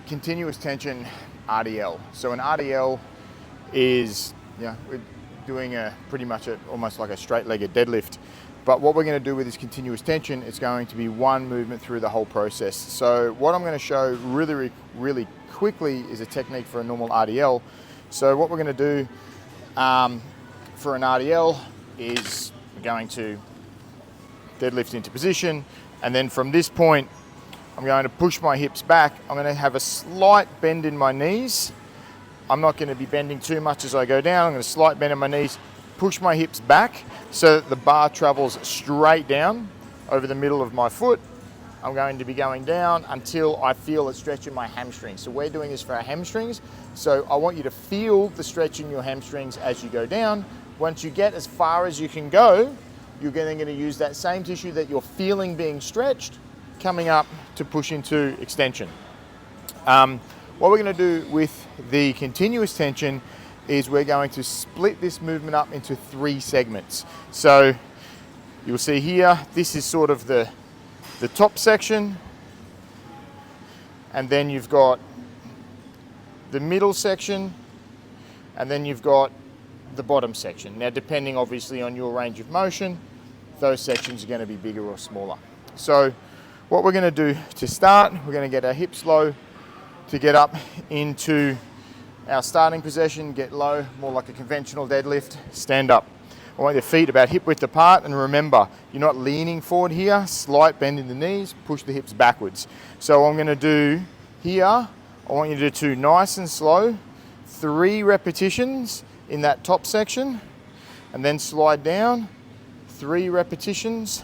continuous tension RDL. So an RDL is, we're doing pretty much almost like a straight-legged deadlift. But what we're going to do with this continuous tension, it's going to be one movement through the whole process. So what I'm going to show really quickly is a technique for a normal RDL. So what we're going to do for an RDL is we're going to deadlift into position, and then from this point I'm going to push my hips back. I'm going to have a slight bend in my knees. I'm not going to be bending too much as I go down. I'm going to slight bend in my knees, push my hips back so that the bar travels straight down over the middle of my foot. I'm going to be going down until I feel a stretch in my hamstrings. So we're doing this for our hamstrings. So I want you to feel the stretch in your hamstrings as you go down. Once you get as far as you can go, you're then going to use that same tissue that you're feeling being stretched, coming up to push into extension. What we're going to do with the continuous tension is we're going to split this movement up into 3 segments. So you'll see here, this is sort of the top section, and then you've got the middle section, and then you've got the bottom section. Now, depending obviously on your range of motion, those sections are going to be bigger or smaller. So what we're going to do to start, we're going to get our hips low to get up into our starting position, get low, more like a conventional deadlift, stand up. I want your feet about hip width apart, and remember, you're not leaning forward here, slight bend in the knees, push the hips backwards. So what I'm going to do here, I want you to do nice and slow, 3 repetitions in that top section, and then slide down, 3 repetitions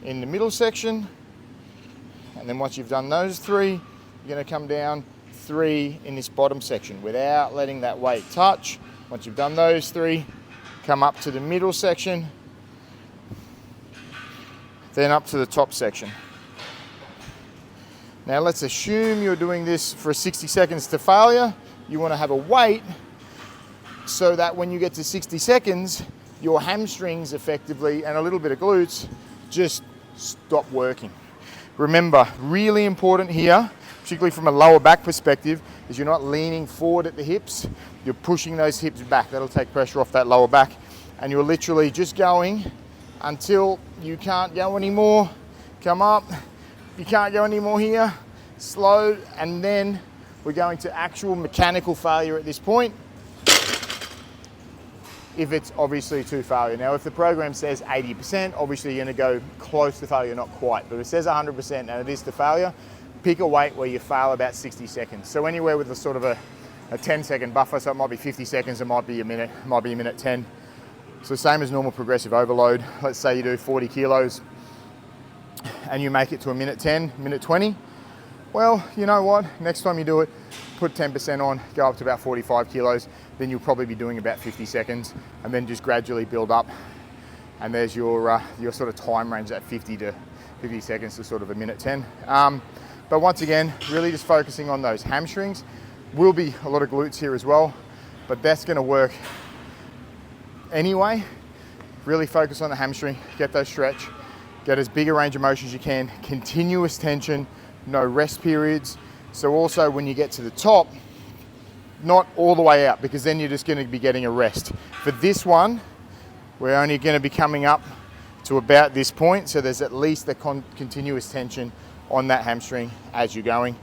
in the middle section, and then once you've done those 3, you're going to come down 3 in this bottom section without letting that weight touch. Once you've done those 3, come up to the middle section, then up to the top section. Now let's assume you're doing this for 60 seconds to failure. You want to have a weight so that when you get to 60 seconds, your hamstrings effectively and a little bit of glutes just stop working. Remember, really important here, particularly from a lower back perspective, is you're not leaning forward at the hips, you're pushing those hips back. That'll take pressure off that lower back, and you're literally just going until you can't go anymore. Come up, you can't go anymore here, slow, and then we're going to actual mechanical failure at this point, if it's obviously to failure. Now, if the program says 80%, obviously you're going to go close to failure, not quite, but if it says 100% and it is to failure, pick a weight where you fail about 60 seconds. So anywhere with a sort of a 10-second buffer, so it might be 50 seconds, it might be a minute, it might be a minute 10. So same as normal progressive overload. Let's say you do 40 kilos and you make it to a minute 10, minute 20. Well, you know what? Next time you do it, put 10% on, go up to about 45 kilos, then you'll probably be doing about 50 seconds, and then just gradually build up. And there's your sort of time range, at 50 seconds to sort of a minute 10. But once again, really just focusing on those hamstrings. Will be a lot of glutes here as well, but that's going to work anyway. Really focus on the hamstring, get those stretch, get as big a range of motion as you can, continuous tension, no rest periods. So also when you get to the top, not all the way out, because then you're just going to be getting a rest. For this one, we're only going to be coming up to about this point, so there's at least the continuous tension on that hamstring as you're going.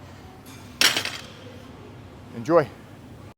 Enjoy.